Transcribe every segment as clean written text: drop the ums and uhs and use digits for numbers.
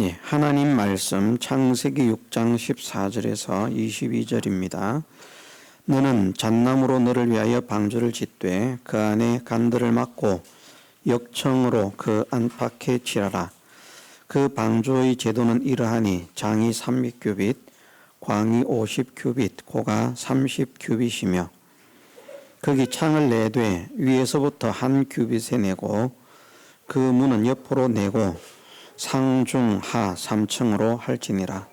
예, 하나님 말씀 창세기 6장 14절에서 22절입니다. 너는 잣나무로 너를 위하여 방주를 짓되 그 안에 간들을 막고 역청으로 그 안팎에 칠하라. 그 방주의 제도는 이러하니 장이 300규빗, 광이 50규빗, 고가 30규빗이며 거기 창을 내되 위에서부터 한 규빗에 내고 그 문은 옆으로 내고 상중하 3층으로 할지니라.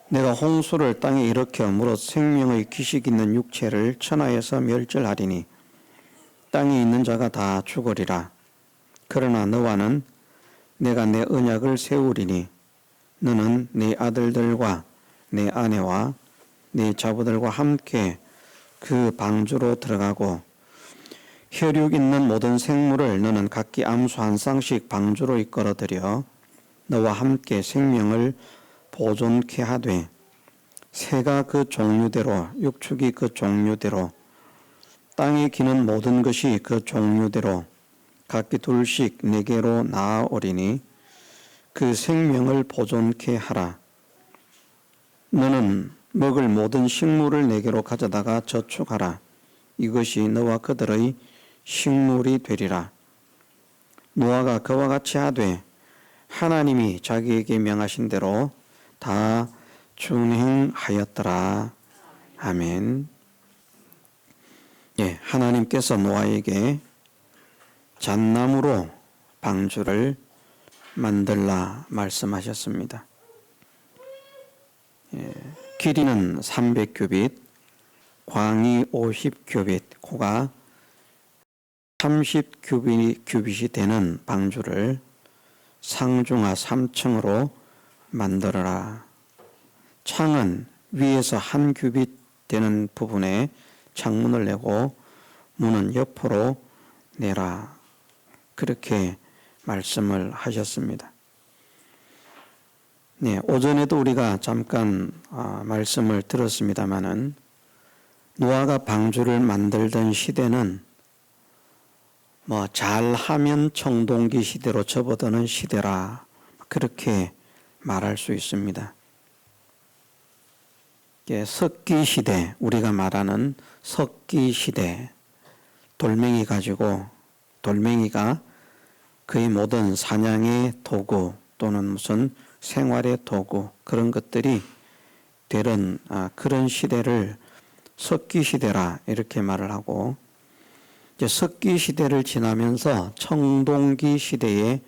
내가 홍수를 땅에 일으켜 무릇 생명의 기식 있는 육체를 천하에서 멸절하리니 땅에 있는 자가 다 죽으리라. 그러나 너와는 내가 내 언약을 세우리니 너는 네 아들들과 내 아내와 네 자부들과 함께 그 방주로 들어가고 혈육 있는 모든 생물을 너는 각기 암수 한 쌍씩 방주로 이끌어들여 너와 함께 생명을 보존케 하되 새가 그 종류대로 육축이 그 종류대로 땅에 기는 모든 것이 그 종류대로 각기 둘씩 네개로 나아오리니 그 생명을 보존케 하라. 너는 먹을 모든 식물을 네개로 가져다가 저축하라. 이것이 너와 그들의 식물이 되리라. 노아가 그와 같이 하되 하나님이 자기에게 명하신 대로 다 준행하였더라. 아멘. 예, 하나님께서 노아에게 잣나무로 방주를 만들라 말씀하셨습니다. 예, 길이는 300규빗, 광이 50규빗, 고가 30규빗이 되는 방주를 상중하 3층으로 만들어라. 창은 위에서 한 규빗 되는 부분에 창문을 내고 문은 옆으로 내라. 그렇게 말씀을 하셨습니다. 네, 오전에도 우리가 잠깐 말씀을 들었습니다마는 노아가 방주를 만들던 시대는 잘하면 청동기 시대로 접어드는 시대라 그렇게 말할 수 있습니다. 석기 시대, 우리가 말하는 석기 시대, 돌멩이 가지고 돌멩이가 거의 모든 사냥의 도구 또는 무슨 생활의 도구 그런 것들이 되는 그런 시대를 석기 시대라 이렇게 말을 하고 이제 석기 시대를 지나면서 청동기 시대에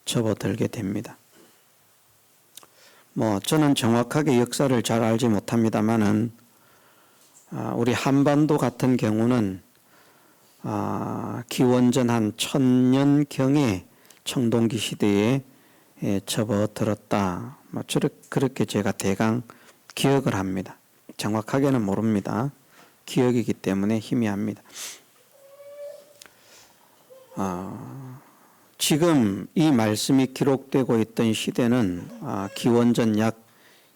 접어들게 됩니다. 저는 정확하게 역사를 잘 알지 못합니다만은 우리 한반도 같은 경우는 기원전 한 1000년경에 청동기 시대에 접어들었다. 그렇게 제가 대강 기억을 합니다. 정확하게는 모릅니다. 기억이기 때문에 희미합니다. 지금 이 말씀이 기록되고 있던 시대는 기원전 약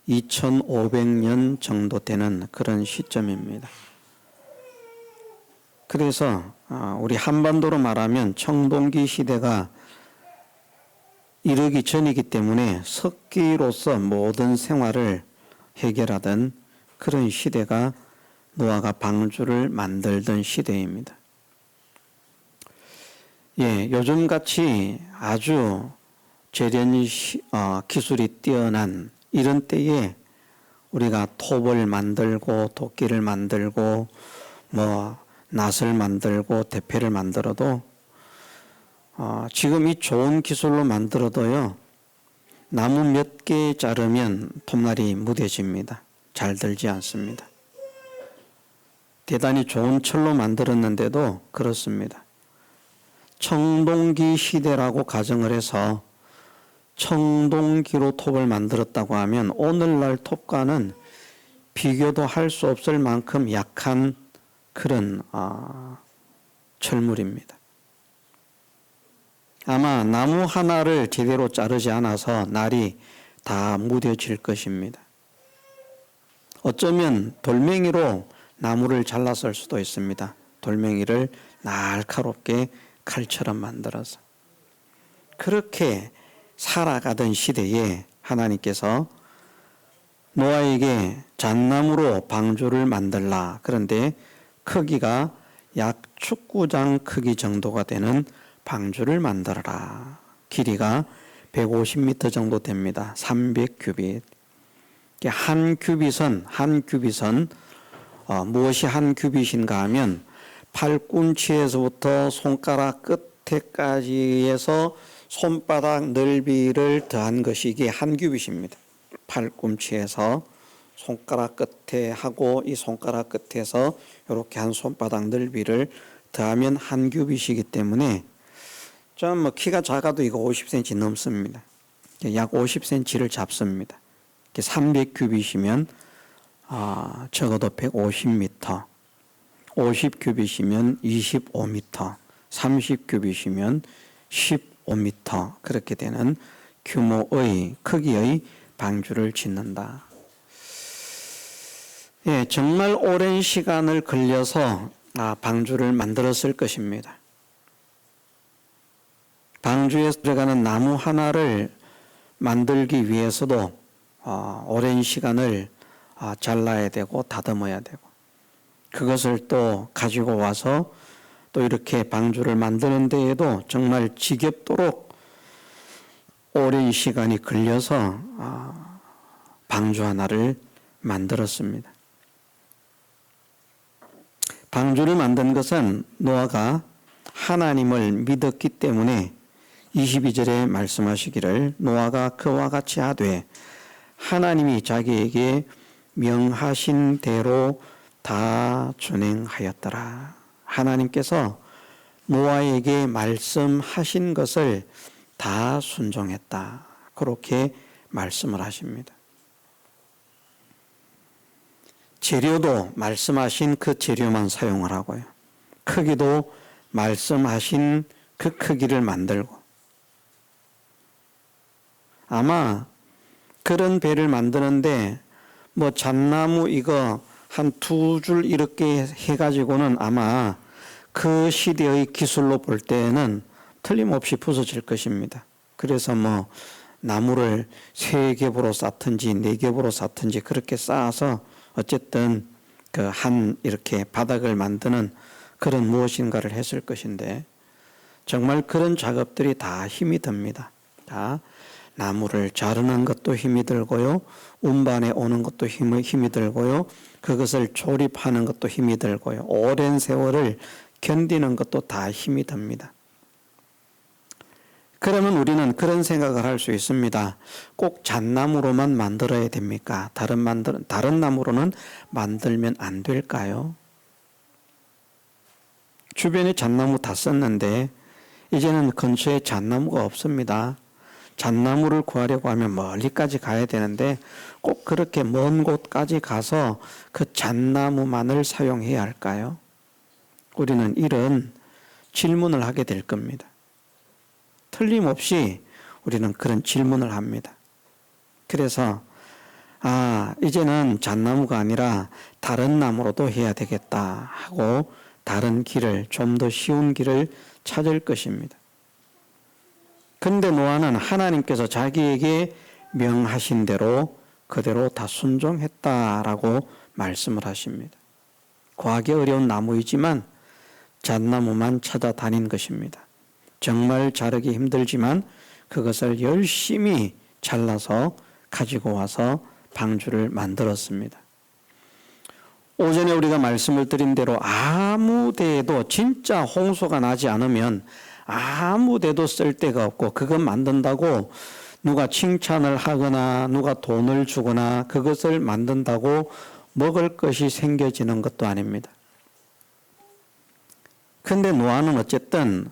2500년 정도 되는 그런 시점입니다. 그래서 우리 한반도로 말하면 청동기 시대가 이르기 전이기 때문에 석기로서 모든 생활을 해결하던 그런 시대가 노아가 방주를 만들던 시대입니다. 예, 요즘같이 아주 재련 기술이 뛰어난 이런 때에 우리가 톱을 만들고 도끼를 만들고 낫을 만들고 대패를 만들어도 지금 이 좋은 기술로 만들어도요 나무 몇 개 자르면 톱날이 무뎌집니다. 잘 들지 않습니다. 대단히 좋은 철로 만들었는데도 그렇습니다. 청동기 시대라고 가정을 해서 청동기로 톱을 만들었다고 하면 오늘날 톱과는 비교도 할 수 없을 만큼 약한 그런 철물입니다. 아마 나무 하나를 제대로 자르지 않아서 날이 다 무뎌질 것입니다. 어쩌면 돌멩이로 나무를 잘랐을 수도 있습니다. 돌멩이를 날카롭게 칼처럼 만들어서. 그렇게 살아가던 시대에 하나님께서 노아에게 잣나무로 방주를 만들라. 그런데 크기가 약 축구장 크기 정도가 되는 방주를 만들어라. 길이가 150m 정도 됩니다. 300규빗. 한 규빗은 무엇이 한 규빗인가 하면 팔꿈치에서부터 손가락 끝에까지 해서 손바닥 넓이를 더한 것이 이게 한 규빗입니다. 팔꿈치에서 손가락 끝에 하고 이 손가락 끝에서 이렇게 한 손바닥 넓이를 더하면 한 규빗이기 때문에 좀 키가 작아도 이거 50cm 넘습니다. 약 50cm를 잡습니다. 300규빗이면 적어도 150m, 50규빗이면 25m, 30규빗이면 15m 그렇게 되는 규모의 크기의 방주를 짓는다. 예, 정말 오랜 시간을 걸려서 방주를 만들었을 것입니다. 방주에 들어가는 나무 하나를 만들기 위해서도 오랜 시간을 잘라야 되고 다듬어야 되고 그것을 또 가지고 와서 또 이렇게 방주를 만드는 데에도 정말 지겹도록 오랜 시간이 걸려서 방주 하나를 만들었습니다. 방주를 만든 것은 노아가 하나님을 믿었기 때문에 22절에 말씀하시기를 노아가 그와 같이 하되 하나님이 자기에게 명하신 대로 다 준행하였더라. 하나님께서 노아에게 말씀하신 것을 다 순종했다. 그렇게 말씀을 하십니다. 재료도 말씀하신 그 재료만 사용을 하고요. 크기도 말씀하신 그 크기를 만들고 아마 그런 배를 만드는데 잣나무 이거 한 2줄 이렇게 해가지고는 아마 그 시대의 기술로 볼 때는 틀림없이 부서질 것입니다. 그래서 나무를 3겹으로 쌓든지 4겹으로 쌓든지 그렇게 쌓아서 어쨌든 이렇게 바닥을 만드는 그런 무엇인가를 했을 것인데 정말 그런 작업들이 다 힘이 듭니다. 나무를 자르는 것도 힘이 들고요. 운반에 오는 것도 힘이 들고요. 그것을 조립하는 것도 힘이 들고요. 오랜 세월을 견디는 것도 다 힘이 듭니다. 그러면 우리는 그런 생각을 할 수 있습니다. 꼭 잣나무로만 만들어야 됩니까? 다른 나무로는 만들면 안 될까요? 주변에 잣나무 다 썼는데 이제는 근처에 잣나무가 없습니다. 잣나무를 구하려고 하면 멀리까지 가야 되는데 꼭 그렇게 먼 곳까지 가서 그 잣나무만을 사용해야 할까요? 우리는 이런 질문을 하게 될 겁니다. 틀림없이 우리는 그런 질문을 합니다. 그래서 이제는 잣나무가 아니라 다른 나무로도 해야 되겠다 하고 다른 길을 좀 더 쉬운 길을 찾을 것입니다. 근데 노아는 하나님께서 자기에게 명하신 대로 그대로 다 순종했다라고 말씀을 하십니다. 구하기 어려운 나무이지만 잣나무만 찾아다닌 것입니다. 정말 자르기 힘들지만 그것을 열심히 잘라서 가지고 와서 방주를 만들었습니다. 오전에 우리가 말씀을 드린 대로 아무 데에도 진짜 홍수가 나지 않으면 아무 데도 쓸 데가 없고 그것 만든다고 누가 칭찬을 하거나 누가 돈을 주거나 그것을 만든다고 먹을 것이 생겨지는 것도 아닙니다. 근데 노아는 어쨌든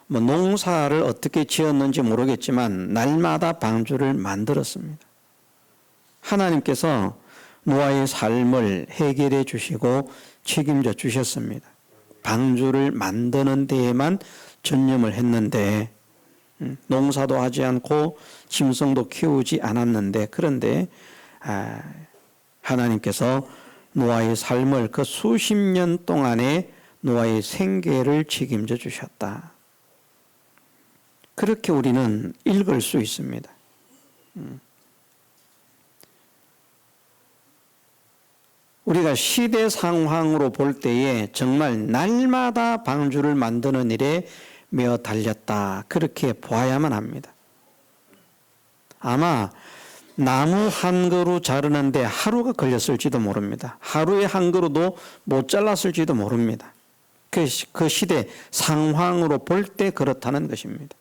농사를 어떻게 지었는지 모르겠지만 날마다 방주를 만들었습니다. 하나님께서 노아의 삶을 해결해 주시고 책임져 주셨습니다. 방주를 만드는 데에만 전념을 했는데 농사도 하지 않고 짐승도 키우지 않았는데 그런데 하나님께서 노아의 삶을 그 수십 년 동안에 노아의 생계를 책임져 주셨다. 그렇게 우리는 읽을 수 있습니다. 우리가 시대 상황으로 볼 때에 정말 날마다 방주를 만드는 일에 매어 달렸다. 그렇게 보아야만 합니다. 아마 나무 한 그루 자르는데 하루가 걸렸을지도 모릅니다. 하루에 한 그루도 못 잘랐을지도 모릅니다. 그 시대 상황으로 볼 때 그렇다는 것입니다.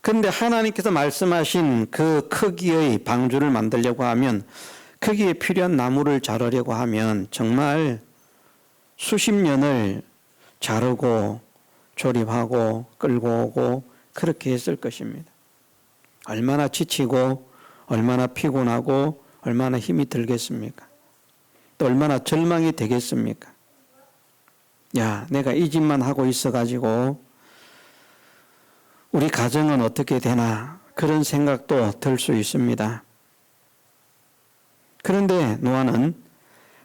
그런데 하나님께서 말씀하신 그 크기의 방주를 만들려고 하면, 거기에 필요한 나무를 자르려고 하면 정말 수십 년을 자르고 조립하고 끌고 오고 그렇게 했을 것입니다. 얼마나 지치고 얼마나 피곤하고 얼마나 힘이 들겠습니까? 또 얼마나 절망이 되겠습니까? 야, 내가 이 짓만 하고 있어가지고 우리 가정은 어떻게 되나, 그런 생각도 들 수 있습니다. 그런데 노아는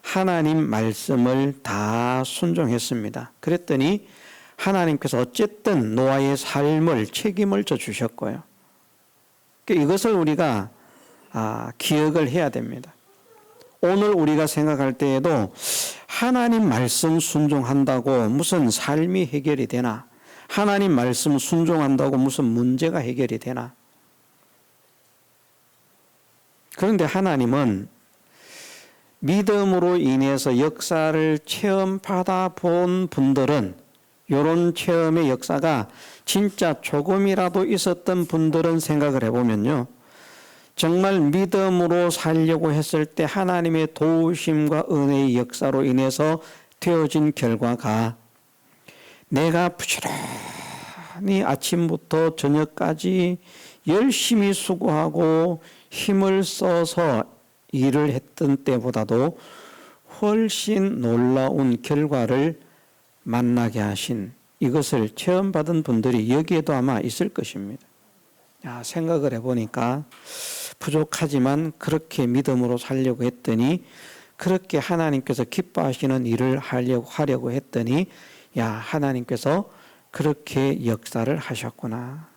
하나님 말씀을 다 순종했습니다. 그랬더니 하나님께서 어쨌든 노아의 삶을 책임을 져 주셨고요. 이것을 우리가 기억을 해야 됩니다. 오늘 우리가 생각할 때에도 하나님 말씀 순종한다고 무슨 삶이 해결이 되나? 하나님 말씀 순종한다고 무슨 문제가 해결이 되나? 그런데 하나님은 믿음으로 인해서 역사를 체험받아 본 분들은, 이런 체험의 역사가 진짜 조금이라도 있었던 분들은 생각을 해보면요, 정말 믿음으로 살려고 했을 때 하나님의 도우심과 은혜의 역사로 인해서 되어진 결과가, 내가 부지런히 아침부터 저녁까지 열심히 수고하고 힘을 써서 일을 했던 때보다도 훨씬 놀라운 결과를 만나게 하신, 이것을 체험받은 분들이 여기에도 아마 있을 것입니다. 생각을 해보니까 부족하지만 그렇게 믿음으로 살려고 했더니, 그렇게 하나님께서 기뻐하시는 일을 하려고 했더니, 하나님께서 그렇게 역사를 하셨구나.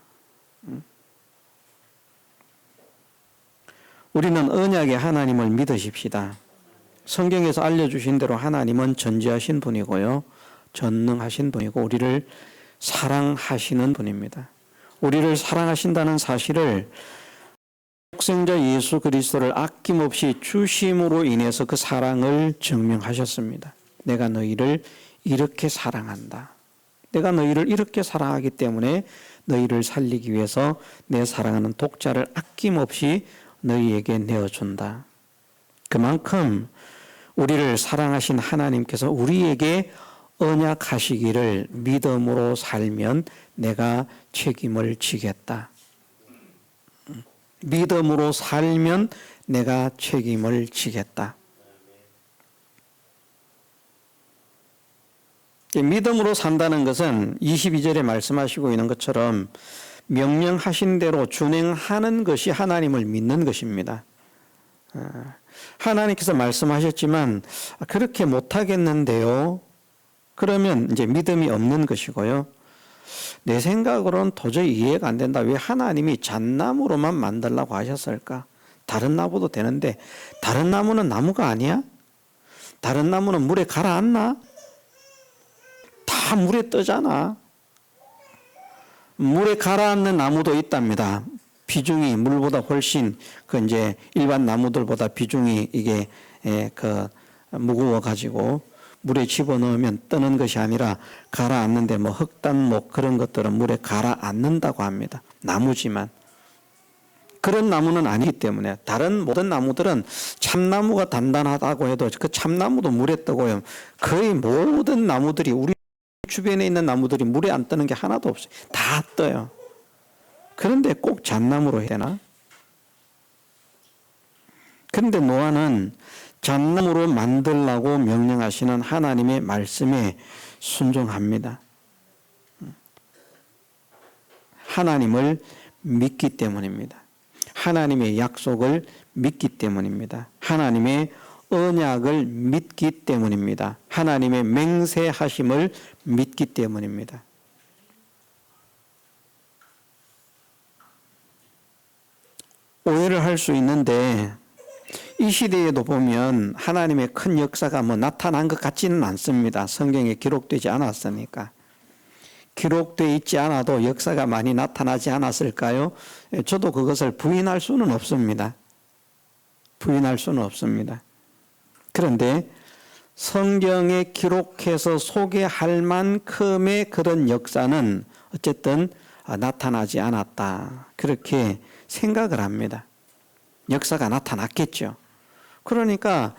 우리는 언약의 하나님을 믿으십시다. 성경에서 알려주신 대로 하나님은 전지하신 분이고요, 전능하신 분이고 우리를 사랑하시는 분입니다. 우리를 사랑하신다는 사실을 독생자 예수 그리스도를 아낌없이 주심으로 인해서 그 사랑을 증명하셨습니다. 내가 너희를 이렇게 사랑한다. 내가 너희를 이렇게 사랑하기 때문에 너희를 살리기 위해서 내 사랑하는 독자를 아낌없이 너희에게 내어준다. 그만큼 우리를 사랑하신 하나님께서 우리에게 언약하시기를, 믿음으로 살면 내가 책임을 지겠다. 믿음으로 살면 내가 책임을 지겠다. 믿음으로 산다는 것은 22절에 말씀하시고 있는 것처럼 명령하신 대로 준행하는 것이 하나님을 믿는 것입니다. 하나님께서 말씀하셨지만 그렇게 못하겠는데요, 그러면 이제 믿음이 없는 것이고요. 내 생각으로는 도저히 이해가 안 된다. 왜 하나님이 잣나무로만 만들라고 하셨을까? 다른 나무도 되는데, 다른 나무는 나무가 아니야? 다른 나무는 물에 가라앉나? 다 물에 뜨잖아. 물에 가라앉는 나무도 있답니다. 비중이 물보다 훨씬 이제 일반 나무들보다 비중이 이게 무거워 가지고 물에 집어넣으면 뜨는 것이 아니라 가라앉는데, 흑단목 그런 것들은 물에 가라앉는다고 합니다. 나무지만 그런 나무는 아니기 때문에, 다른 모든 나무들은 참나무가 단단하다고 해도 그 참나무도 물에 뜨고요. 거의 모든 나무들이, 우리 주변에 있는 나무들이 물에 안 뜨는 게 하나도 없어요. 다 떠요. 그런데 꼭 잣나무로 해야 되나? 그런데 노아는 잣나무로 만들라고 명령하시는 하나님의 말씀에 순종합니다. 하나님을 믿기 때문입니다. 하나님의 약속을 믿기 때문입니다. 하나님의 언약을 믿기 때문입니다. 하나님의 맹세하심을 믿기 때문입니다. 오해를 할 수 있는데 이 시대에도 보면 하나님의 큰 역사가 나타난 것 같지는 않습니다. 성경에 기록되지 않았으니까. 기록되어 있지 않아도 역사가 많이 나타나지 않았을까요? 저도 그것을 부인할 수는 없습니다. 부인할 수는 없습니다. 그런데 성경에 기록해서 소개할 만큼의 그런 역사는 어쨌든 나타나지 않았다. 그렇게 생각을 합니다. 역사가 나타났겠죠. 그러니까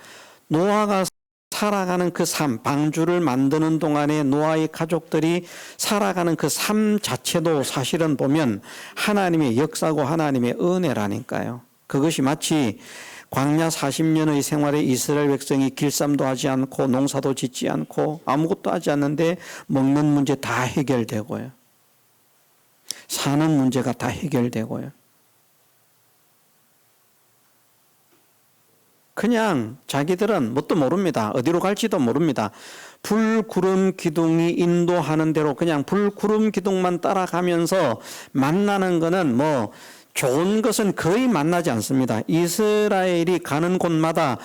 노아가 살아가는 그 삶, 방주를 만드는 동안에 노아의 가족들이 살아가는 그 삶 자체도 사실은 보면 하나님의 역사고 하나님의 은혜라니까요. 그것이 마치 광야 40년의 생활에 이스라엘 백성이 길쌈도 하지 않고 농사도 짓지 않고 아무것도 하지 않는데 먹는 문제 다 해결되고요. 사는 문제가 다 해결되고요. 그냥 자기들은 뭣도 모릅니다. 어디로 갈지도 모릅니다. 불, 구름, 기둥이 인도하는 대로 그냥 불, 구름, 기둥만 따라가면서 만나는 거는 좋은 것은 거의 만나지 않습니다. 이스라엘이 가는 곳마다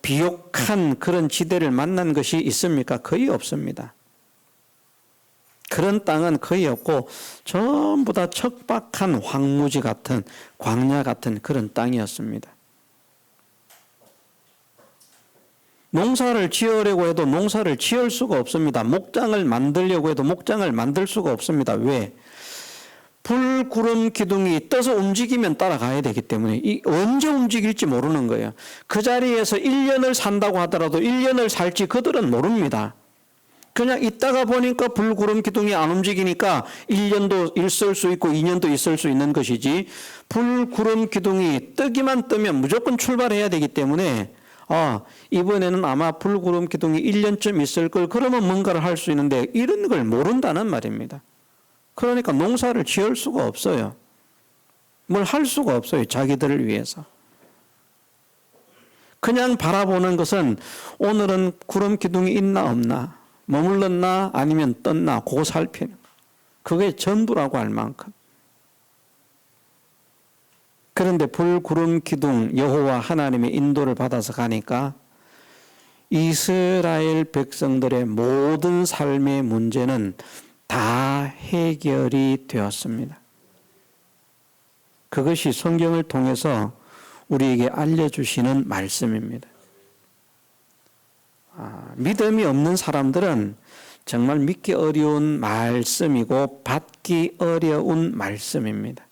비옥한 그런 지대를 만난 것이 있습니까? 거의 없습니다. 그런 땅은 거의 없고 전부 다 척박한 황무지 같은 광야 같은 그런 땅이었습니다. 농사를 지으려고 해도 농사를 지을 수가 없습니다. 목장을 만들려고 해도 목장을 만들 수가 없습니다. 왜? 불, 구름, 기둥이 떠서 움직이면 따라가야 되기 때문에 언제 움직일지 모르는 거예요. 그 자리에서 1년을 산다고 하더라도 1년을 살지 그들은 모릅니다. 그냥 있다가 보니까 불, 구름, 기둥이 안 움직이니까 1년도 있을 수 있고 2년도 있을 수 있는 것이지 불, 구름, 기둥이 뜨기만 뜨면 무조건 출발해야 되기 때문에 이번에는 아마 불, 구름, 기둥이 1년쯤 있을 걸 그러면 뭔가를 할 수 있는데 이런 걸 모른다는 말입니다. 그러니까 농사를 지을 수가 없어요. 뭘 할 수가 없어요. 자기들을 위해서. 그냥 바라보는 것은 오늘은 구름 기둥이 있나 없나, 머물렀나 아니면 떴나 그거 살피는 그게 전부라고 할 만큼. 그런데 불, 구름, 기둥 여호와 하나님의 인도를 받아서 가니까 이스라엘 백성들의 모든 삶의 문제는 다 해결이 되었습니다. 그것이 성경을 통해서 우리에게 알려주시는 말씀입니다. 믿음이 없는 사람들은 정말 믿기 어려운 말씀이고 받기 어려운 말씀입니다.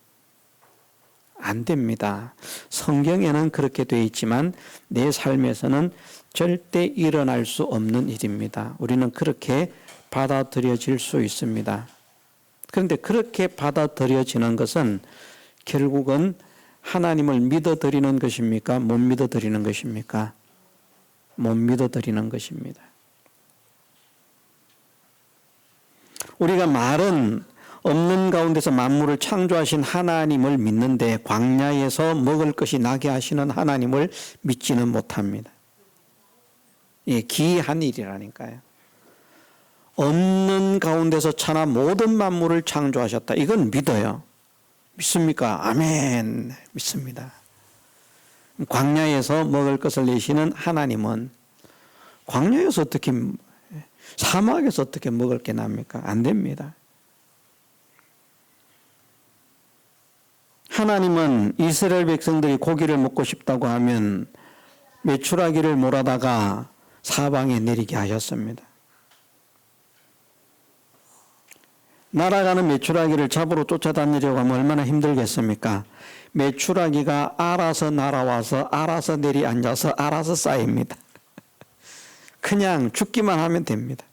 안 됩니다. 성경에는 그렇게 되어 있지만 내 삶에서는 절대 일어날 수 없는 일입니다. 우리는 그렇게 받아들여질 수 있습니다. 그런데 그렇게 받아들여지는 것은 결국은 하나님을 믿어드리는 것입니까? 못 믿어드리는 것입니까? 못 믿어드리는 것입니다. 우리가 말은 없는 가운데서 만물을 창조하신 하나님을 믿는데 광야에서 먹을 것이 나게 하시는 하나님을 믿지는 못합니다. 기이한 일이라니까요. 없는 가운데서 천하 모든 만물을 창조하셨다. 이건 믿어요. 믿습니까? 아멘. 믿습니다. 광야에서 먹을 것을 내시는 하나님은 광야에서 어떻게, 사막에서 어떻게 먹을 게 납니까? 안 됩니다. 하나님은 이스라엘 백성들이 고기를 먹고 싶다고 하면 메추라기를 몰아다가 사방에 내리게 하셨습니다. 날아가는 메추라기를 잡으러 쫓아다니려고 하면 얼마나 힘들겠습니까? 메추라기가 알아서 날아와서 알아서 내리앉아서 알아서 쌓입니다. 그냥 죽기만 하면 됩니다.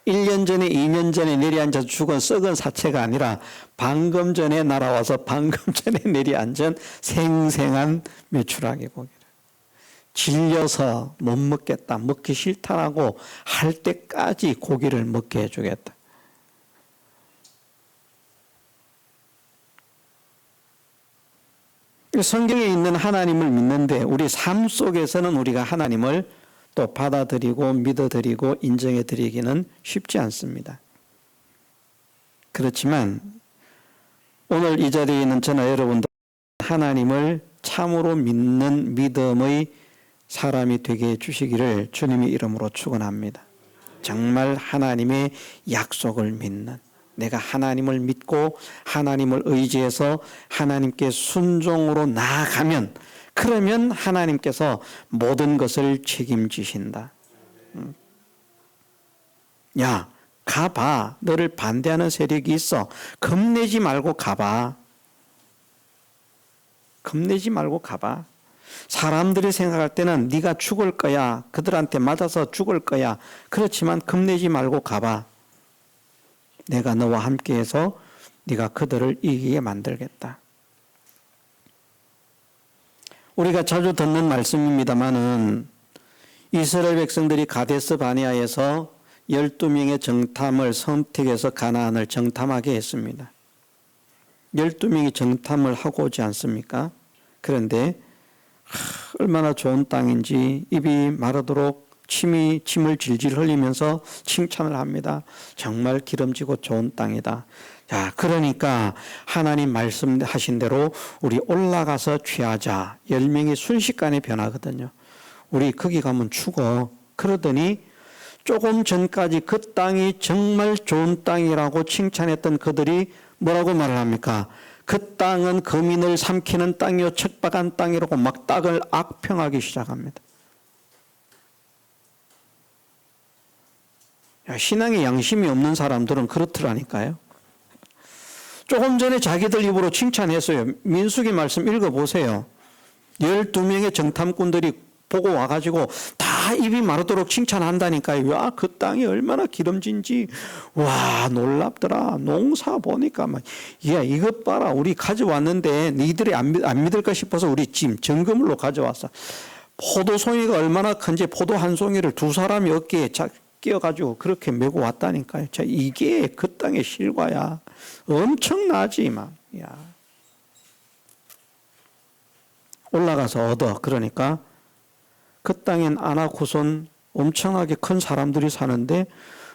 1년 전에 2년 전에 내리앉아서 죽은 썩은 사체가 아니라 방금 전에 날아와서 방금 전에 내리앉은 생생한 메추라기 고기를 질려서 못 먹겠다, 먹기 싫다라고 할 때까지 고기를 먹게 해주겠다. 성경에 있는 하나님을 믿는데 우리 삶 속에서는 우리가 하나님을 또 받아들이고 믿어드리고 인정해드리기는 쉽지 않습니다. 그렇지만 오늘 이 자리에 있는 저나 여러분들 하나님을 참으로 믿는 믿음의 사람이 되게 해주시기를 주님의 이름으로 축원합니다. 정말 하나님의 약속을 믿는, 내가 하나님을 믿고 하나님을 의지해서 하나님께 순종으로 나아가면, 그러면 하나님께서 모든 것을 책임지신다. 야, 가봐. 너를 반대하는 세력이 있어. 겁내지 말고 가봐. 겁내지 말고 가봐. 사람들이 생각할 때는 네가 죽을 거야. 그들한테 맞아서 죽을 거야. 그렇지만 겁내지 말고 가봐. 내가 너와 함께해서 네가 그들을 이기게 만들겠다. 우리가 자주 듣는 말씀입니다마는 이스라엘 백성들이 가데스 바네아에서 12명의 정탐을 선택해서 가나안을 정탐하게 했습니다. 12명이 정탐을 하고 오지 않습니까? 그런데 얼마나 좋은 땅인지 입이 마르도록 침을 질질 흘리면서 칭찬을 합니다. 정말 기름지고 좋은 땅이다. 자, 그러니까 하나님 말씀하신 대로 우리 올라가서 취하자. 10명이 순식간에 변하거든요. 우리 거기 가면 죽어. 그러더니 조금 전까지 그 땅이 정말 좋은 땅이라고 칭찬했던 그들이 뭐라고 말을 합니까? 그 땅은 거민을 삼키는 땅이요 척박한 땅이라고 막 땅을 악평하기 시작합니다. 신앙에 양심이 없는 사람들은 그렇더라니까요. 조금 전에 자기들 입으로 칭찬했어요. 민수기 말씀 읽어보세요. 12명의 정탐꾼들이 보고 와가지고 다 입이 마르도록 칭찬한다니까요. 야, 그 땅이 얼마나 기름진지. 와, 놀랍더라. 농사 보니까 막, 야, 이것 봐라. 우리 가져왔는데 니들이 안 믿을까 싶어서 우리 짐, 정금으로 가져왔어. 포도송이가 얼마나 큰지 포도 한 송이를 두 사람이 어깨에 끼어가지고 그렇게 메고 왔다니까요. 자, 이게 그 땅의 실과야. 엄청나지, 막. 야. 올라가서 얻어. 그러니까 그 땅엔 아나쿠손 엄청나게 큰 사람들이 사는데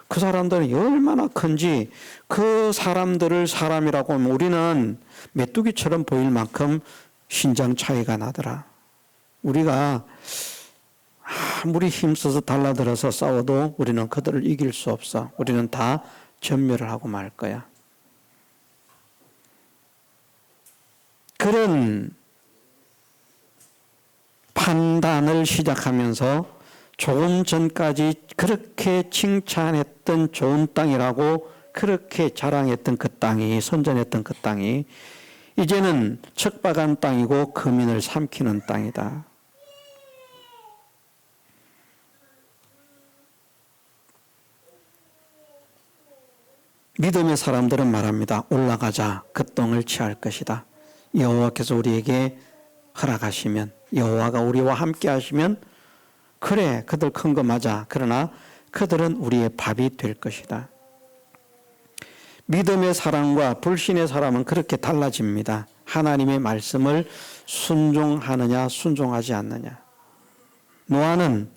그 사람들은 얼마나 큰지 그 사람들을 사람이라고 하면 우리는 메뚜기처럼 보일 만큼 신장 차이가 나더라. 우리가 아무리 힘써서 달라들어서 싸워도 우리는 그들을 이길 수 없어. 우리는 다 전멸을 하고 말 거야. 그런 판단을 시작하면서 조금 전까지 그렇게 칭찬했던 좋은 땅이라고 그렇게 자랑했던 그 땅이, 선전했던 그 땅이 이제는 척박한 땅이고 거민을 삼키는 땅이다. 믿음의 사람들은 말합니다. 올라가자. 그 땅을 취할 것이다. 여호와께서 우리에게 허락하시면, 여호와가 우리와 함께 하시면 그래, 그들 큰 거 맞아. 그러나 그들은 우리의 밥이 될 것이다. 믿음의 사람과 불신의 사람은 그렇게 달라집니다. 하나님의 말씀을 순종하느냐 순종하지 않느냐. 노아는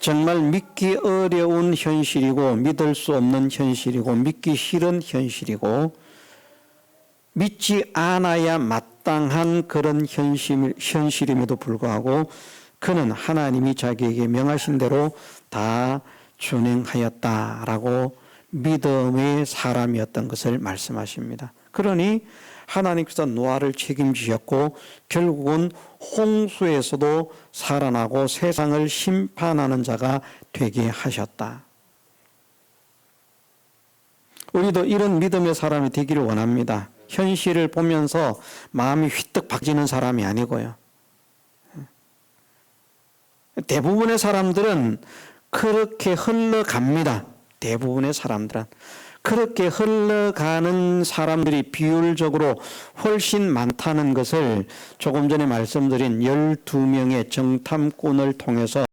정말 믿기 어려운 현실이고 믿을 수 없는 현실이고 믿기 싫은 현실이고 믿지 않아야 마땅한 그런 현실임에도 불구하고 그는 하나님이 자기에게 명하신 대로 다 준행하였다라고 믿음의 사람이었던 것을 말씀하십니다. 그러니 하나님께서 노아를 책임지셨고 결국은 홍수에서도 살아나고 세상을 심판하는 자가 되게 하셨다. 우리도 이런 믿음의 사람이 되기를 원합니다. 현실을 보면서 마음이 휘떡 박지는 사람이 아니고요. 대부분의 사람들은 그렇게 흘러갑니다. 대부분의 사람들은. 그렇게 흘러가는 사람들이 비율적으로 훨씬 많다는 것을 조금 전에 말씀드린 12명의 정탐꾼을 통해서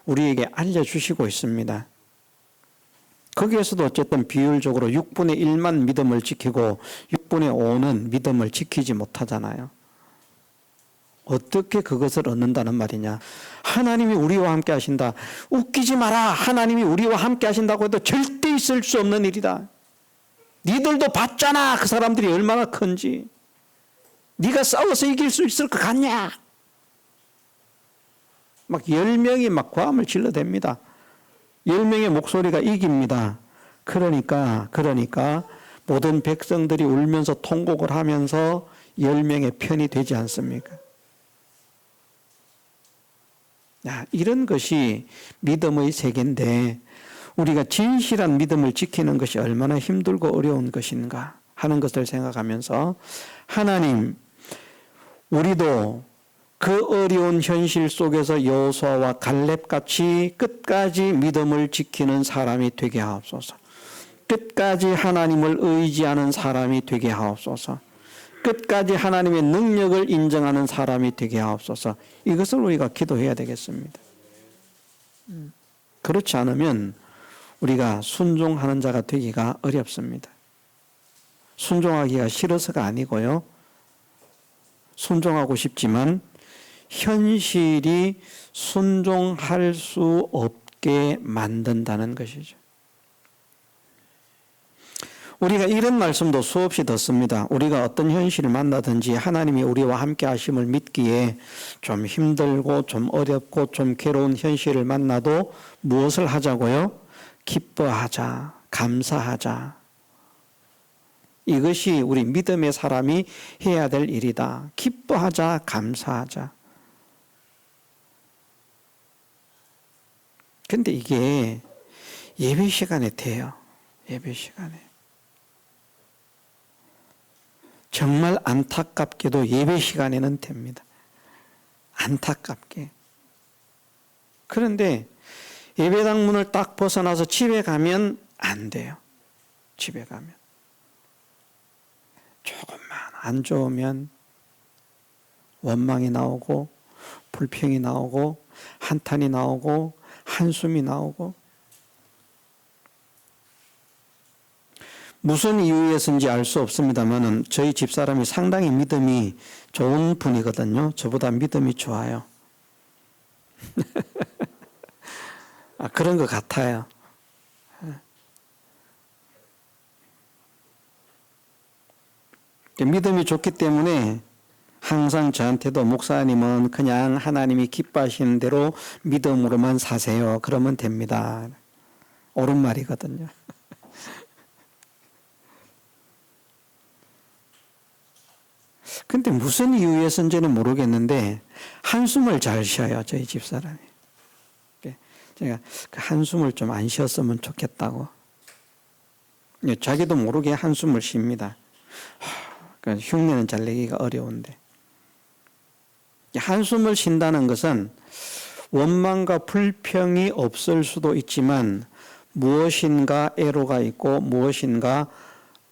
우리에게 알려주시고 있습니다. 거기에서도 어쨌든 비율적으로 6분의 1만 믿음을 지키고 6분의 5는 믿음을 지키지 못하잖아요. 어떻게 그것을 얻는다는 말이냐. 하나님이 우리와 함께 하신다. 웃기지 마라. 하나님이 우리와 함께 하신다고 해도 절대 있을 수 없는 일이다. 니들도 봤잖아. 그 사람들이 얼마나 큰지. 네가 싸워서 이길 수 있을 것 같냐? 막 10명이 막 고함을 질러댑니다. 10명의 목소리가 이깁니다. 그러니까 모든 백성들이 울면서 통곡을 하면서 10명의 편이 되지 않습니까? 야, 이런 것이 믿음의 세계인데 우리가 진실한 믿음을 지키는 것이 얼마나 힘들고 어려운 것인가 하는 것을 생각하면서 하나님, 우리도 그 어려운 현실 속에서 여호수아와 갈렙같이 끝까지 믿음을 지키는 사람이 되게 하옵소서. 끝까지 하나님을 의지하는 사람이 되게 하옵소서. 끝까지 하나님의 능력을 인정하는 사람이 되게 하옵소서. 이것을 우리가 기도해야 되겠습니다. 그렇지 않으면 우리가 순종하는 자가 되기가 어렵습니다. 순종하기가 싫어서가 아니고요. 순종하고 싶지만 현실이 순종할 수 없게 만든다는 것이죠. 우리가 이런 말씀도 수없이 듣습니다. 우리가 어떤 현실을 만나든지 하나님이 우리와 함께 하심을 믿기에 좀 힘들고 좀 어렵고 좀 괴로운 현실을 만나도 무엇을 하자고요? 기뻐하자, 감사하자. 이것이 우리 믿음의 사람이 해야 될 일이다. 기뻐하자, 감사하자. 근데 이게 예배 시간에 돼요. 예배 시간에. 정말 안타깝게도 예배 시간에는 됩니다. 안타깝게. 그런데 예배당 문을 딱 벗어나서 집에 가면 안 돼요. 집에 가면. 조금만 안 좋으면 원망이 나오고 불평이 나오고 한탄이 나오고 한숨이 나오고 무슨 이유에서인지 알 수 없습니다만 저희 집사람이 상당히 믿음이 좋은 분이거든요. 저보다 믿음이 좋아요. 그런 것 같아요. 믿음이 좋기 때문에 항상 저한테도 목사님은 그냥 하나님이 기뻐하시는 대로 믿음으로만 사세요. 그러면 됩니다. 옳은 말이거든요. 근데 무슨 이유에서인지는 모르겠는데 한숨을 잘 쉬어요. 저희 집사람이. 제가 그 한숨을 좀 안 쉬었으면 좋겠다고. 자기도 모르게 한숨을 쉽니다. 그러니까 흉내는 잘 내기가 어려운데. 한숨을 쉰다는 것은 원망과 불평이 없을 수도 있지만 무엇인가 애로가 있고 무엇인가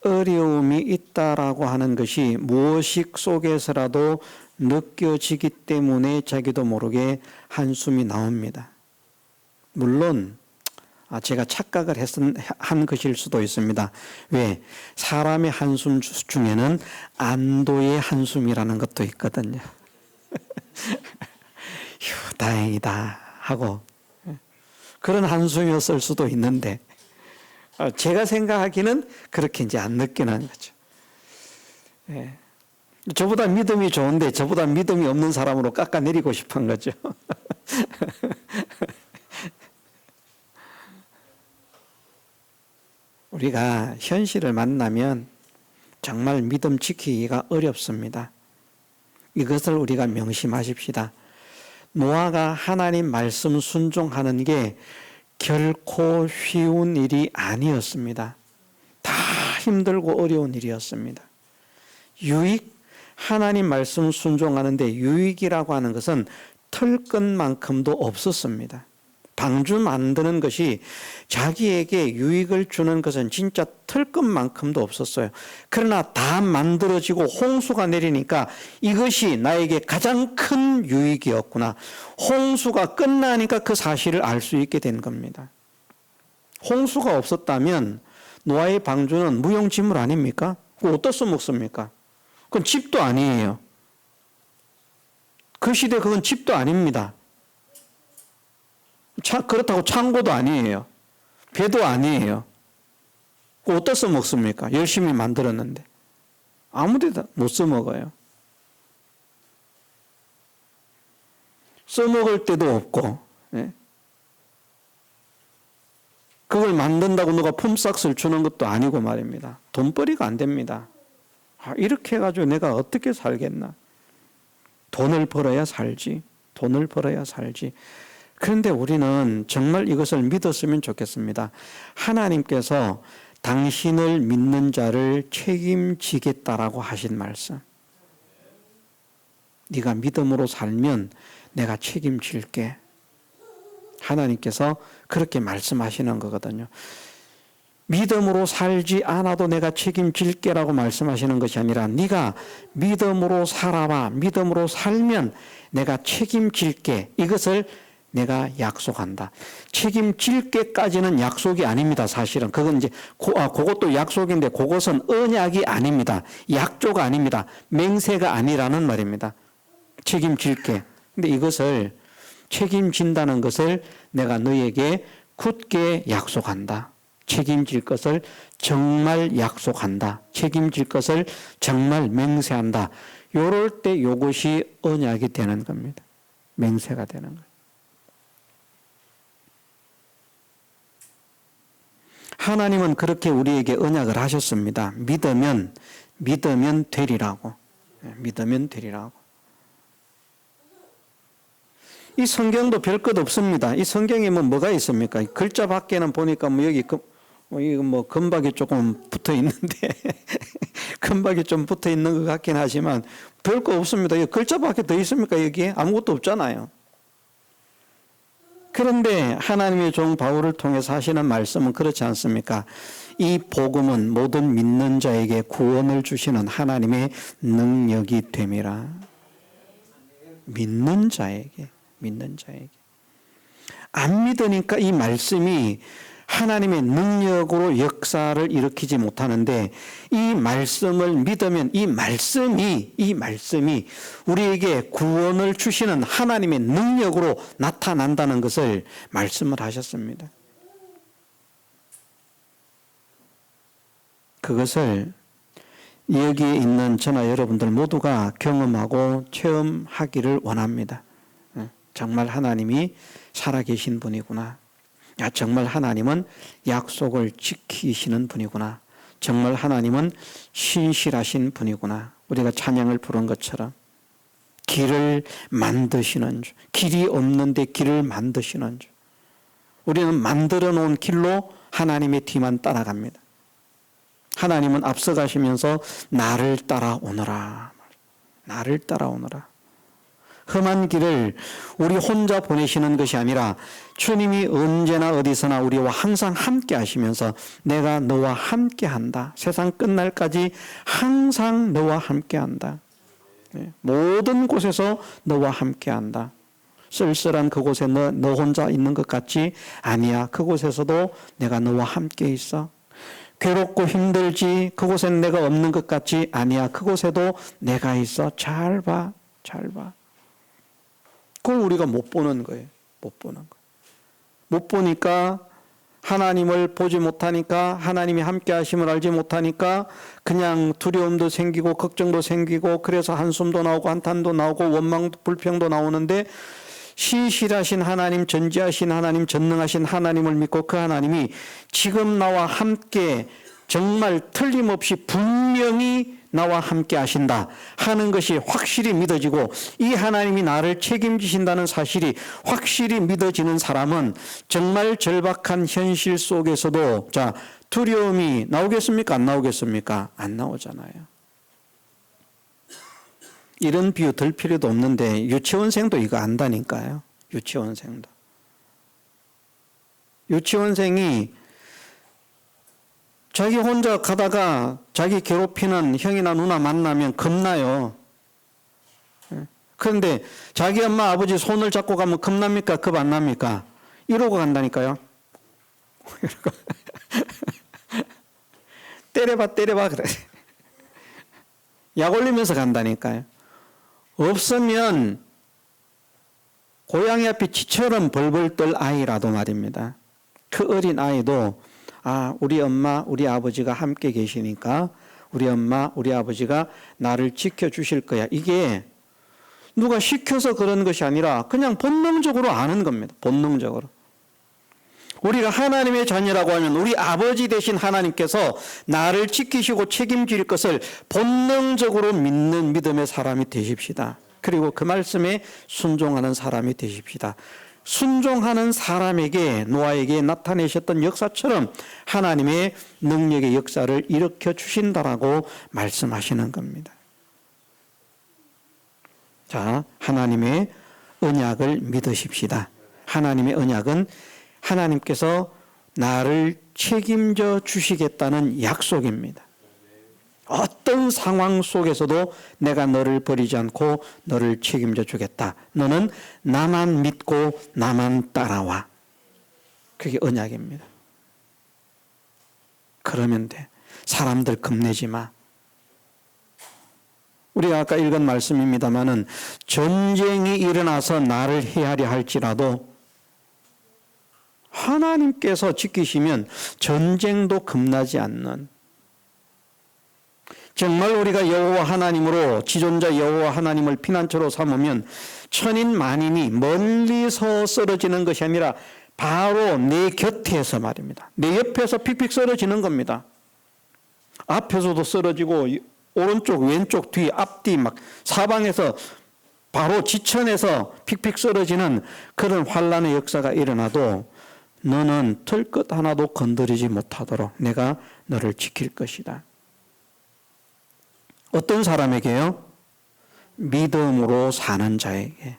어려움이 있다라고 하는 것이 무엇식 속에서라도 느껴지기 때문에 자기도 모르게 한숨이 나옵니다. 물론 제가 착각을 한 것일 수도 있습니다. 왜? 사람의 한숨 중에는 안도의 한숨이라는 것도 있거든요. 휴, 다행이다 하고 그런 한숨이었을 수도 있는데 제가 생각하기는 그렇게 이제 안 느끼는 거죠. 예. 저보다 믿음이 좋은데 저보다 믿음이 없는 사람으로 깎아내리고 싶은 거죠. 우리가 현실을 만나면 정말 믿음 지키기가 어렵습니다. 이것을 우리가 명심하십시다. 노아가 하나님 말씀 순종하는 게 결코 쉬운 일이 아니었습니다. 다 힘들고 어려운 일이었습니다. 유익, 하나님 말씀 순종하는데 유익이라고 하는 것은 털끝만큼도 없었습니다. 방주 만드는 것이 자기에게 유익을 주는 것은 진짜 털끝만큼도 없었어요. 그러나 다 만들어지고 홍수가 내리니까 이것이 나에게 가장 큰 유익이었구나. 홍수가 끝나니까 그 사실을 알 수 있게 된 겁니다. 홍수가 없었다면 노아의 방주는 무용지물 아닙니까? 그거 어디다 써먹습니까? 그건 집도 아니에요. 그 시대 그건 집도 아닙니다. 그렇다고 창고도 아니에요. 배도 아니에요. 그거 어디다 써먹습니까? 열심히 만들었는데. 아무 데다 못 써먹어요. 써먹을 데도 없고, 예? 그걸 만든다고 누가 품삯을 주는 것도 아니고 말입니다. 돈벌이가 안 됩니다. 이렇게 해가지고 내가 어떻게 살겠나. 돈을 벌어야 살지. 돈을 벌어야 살지. 그런데 우리는 정말 이것을 믿었으면 좋겠습니다. 하나님께서 당신을 믿는 자를 책임지겠다라고 하신 말씀. 네가 믿음으로 살면 내가 책임질게. 하나님께서 그렇게 말씀하시는 거거든요. 믿음으로 살지 않아도 내가 책임질게라고 말씀하시는 것이 아니라 네가 믿음으로 살아봐. 믿음으로 살면 내가 책임질게. 이것을 내가 약속한다. 책임질게까지는 약속이 아닙니다. 사실은 그건 이제 그것도 약속인데 그것은 언약이 아닙니다. 약조가 아닙니다. 맹세가 아니라는 말입니다. 책임질게. 근데 이것을 책임진다는 것을 내가 너에게 굳게 약속한다. 책임질 것을 정말 약속한다. 책임질 것을 정말 맹세한다. 요럴 때 이것이 언약이 되는 겁니다. 맹세가 되는 거예요. 하나님은 그렇게 우리에게 언약을 하셨습니다. 믿으면 되리라고. 믿으면 되리라고. 이 성경도 별 것 없습니다. 이 성경에 뭐가 있습니까? 글자 밖에는 보니까 여기 금박이 조금 붙어 있는데 금박이 좀 붙어 있는 것 같긴 하지만 별 거 없습니다. 글자 밖에 더 있습니까? 여기에 아무것도 없잖아요. 그런데 하나님의 종 바울을 통해서 하시는 말씀은 그렇지 않습니까? 이 복음은 모든 믿는 자에게 구원을 주시는 하나님의 능력이 됨이라. 믿는 자에게. 안 믿으니까 이 말씀이 하나님의 능력으로 역사를 일으키지 못하는데 이 말씀을 믿으면 이 말씀이 우리에게 구원을 주시는 하나님의 능력으로 나타난다는 것을 말씀을 하셨습니다. 그것을 여기에 있는 저나 여러분들 모두가 경험하고 체험하기를 원합니다. 정말 하나님이 살아계신 분이구나. 정말 하나님은 약속을 지키시는 분이구나. 정말 하나님은 신실하신 분이구나. 우리가 찬양을 부른 것처럼 길을 만드시는 주. 길이 없는데 길을 만드시는 주. 우리는 만들어 놓은 길로 하나님의 뒤만 따라갑니다. 하나님은 앞서가시면서 나를 따라오너라. 나를 따라오너라. 험한 길을 우리 혼자 보내시는 것이 아니라 주님이 언제나 어디서나 우리와 항상 함께 하시면서 내가 너와 함께 한다. 세상 끝날까지 항상 너와 함께 한다. 모든 곳에서 너와 함께 한다. 쓸쓸한 그곳에 너 혼자 있는 것 같지? 아니야. 그곳에서도 내가 너와 함께 있어. 괴롭고 힘들지? 그곳엔 내가 없는 것 같지? 아니야. 그곳에도 내가 있어. 잘 봐. 그걸 우리가 못 보는 거예요. 못 보니까 하나님을 보지 못하니까 하나님이 함께 하심을 알지 못하니까 그냥 두려움도 생기고 걱정도 생기고 그래서 한숨도 나오고 한탄도 나오고 원망도 불평도 나오는데 신실하신 하나님, 전지하신 하나님, 전능하신 하나님을 믿고 그 하나님이 지금 나와 함께 정말 틀림없이 분명히 나와 함께 하신다 하는 것이 확실히 믿어지고 이 하나님이 나를 책임지신다는 사실이 확실히 믿어지는 사람은 정말 절박한 현실 속에서도 두려움이 나오겠습니까? 안 나오겠습니까? 안 나오잖아요. 이런 비유 들 필요도 없는데 유치원생도 이거 안다니까요. 유치원생이 자기 혼자 가다가 자기 괴롭히는 형이나 누나 만나면 겁나요. 그런데 자기 엄마 아버지 손을 잡고 가면 겁납니까? 겁 안 납니까? 이러고 간다니까요. 때려봐 그래. 약 올리면서 간다니까요. 없으면 고양이 앞에 쥐처럼 벌벌 떨 아이라도 말입니다. 그 어린 아이도 우리 엄마, 우리 아버지가 함께 계시니까 우리 엄마, 우리 아버지가 나를 지켜주실 거야. 이게 누가 시켜서 그런 것이 아니라 그냥 본능적으로 아는 겁니다. 본능적으로. 우리가 하나님의 자녀라고 하면 우리 아버지 되신 하나님께서 나를 지키시고 책임질 것을 본능적으로 믿는 믿음의 사람이 되십시다. 그리고 그 말씀에 순종하는 사람이 되십시다. 순종하는 사람에게 노아에게 나타내셨던 역사처럼 하나님의 능력의 역사를 일으켜 주신다라고 말씀하시는 겁니다. 자, 하나님의 언약을 믿으십시다. 하나님의 언약은 하나님께서 나를 책임져 주시겠다는 약속입니다. 어떤 상황 속에서도 내가 너를 버리지 않고 너를 책임져 주겠다. 너는 나만 믿고 나만 따라와. 그게 언약입니다. 그러면 돼. 사람들 겁내지 마. 우리가 아까 읽은 말씀입니다마는 전쟁이 일어나서 나를 해하려 할지라도 하나님께서 지키시면 전쟁도 겁나지 않는, 정말 우리가 여호와 하나님으로 지존자 여호와 하나님을 피난처로 삼으면 천인 만인이 멀리서 쓰러지는 것이 아니라 바로 내 곁에서 말입니다. 내 옆에서 픽픽 쓰러지는 겁니다. 앞에서도 쓰러지고 오른쪽 왼쪽 뒤 앞뒤 막 사방에서 바로 지천에서 픽픽 쓰러지는 그런 환란의 역사가 일어나도 너는 털끝 하나도 건드리지 못하도록 내가 너를 지킬 것이다. 어떤 사람에게요? 믿음으로 사는 자에게.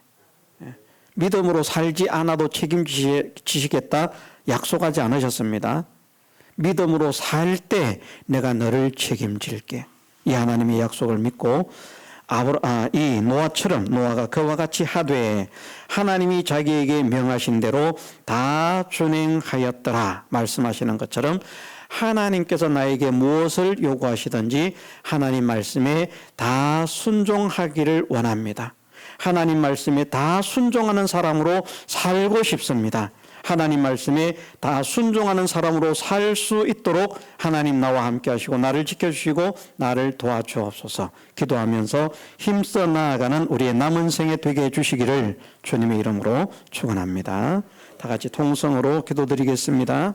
믿음으로 살지 않아도 책임지시겠다 약속하지 않으셨습니다. 믿음으로 살 때 내가 너를 책임질게. 이 하나님의 약속을 믿고 이 노아처럼 노아가 그와 같이 하되 하나님이 자기에게 명하신 대로 다 준행하였더라 말씀하시는 것처럼 하나님께서 나에게 무엇을 요구하시든지 하나님 말씀에 다 순종하기를 원합니다. 하나님 말씀에 다 순종하는 사람으로 살고 싶습니다. 하나님 말씀에 다 순종하는 사람으로 살 수 있도록 하나님 나와 함께 하시고 나를 지켜주시고 나를 도와주옵소서. 기도하면서 힘써 나아가는 우리의 남은 생에 되게 해주시기를 주님의 이름으로 축원합니다. 다 같이 통성으로 기도드리겠습니다.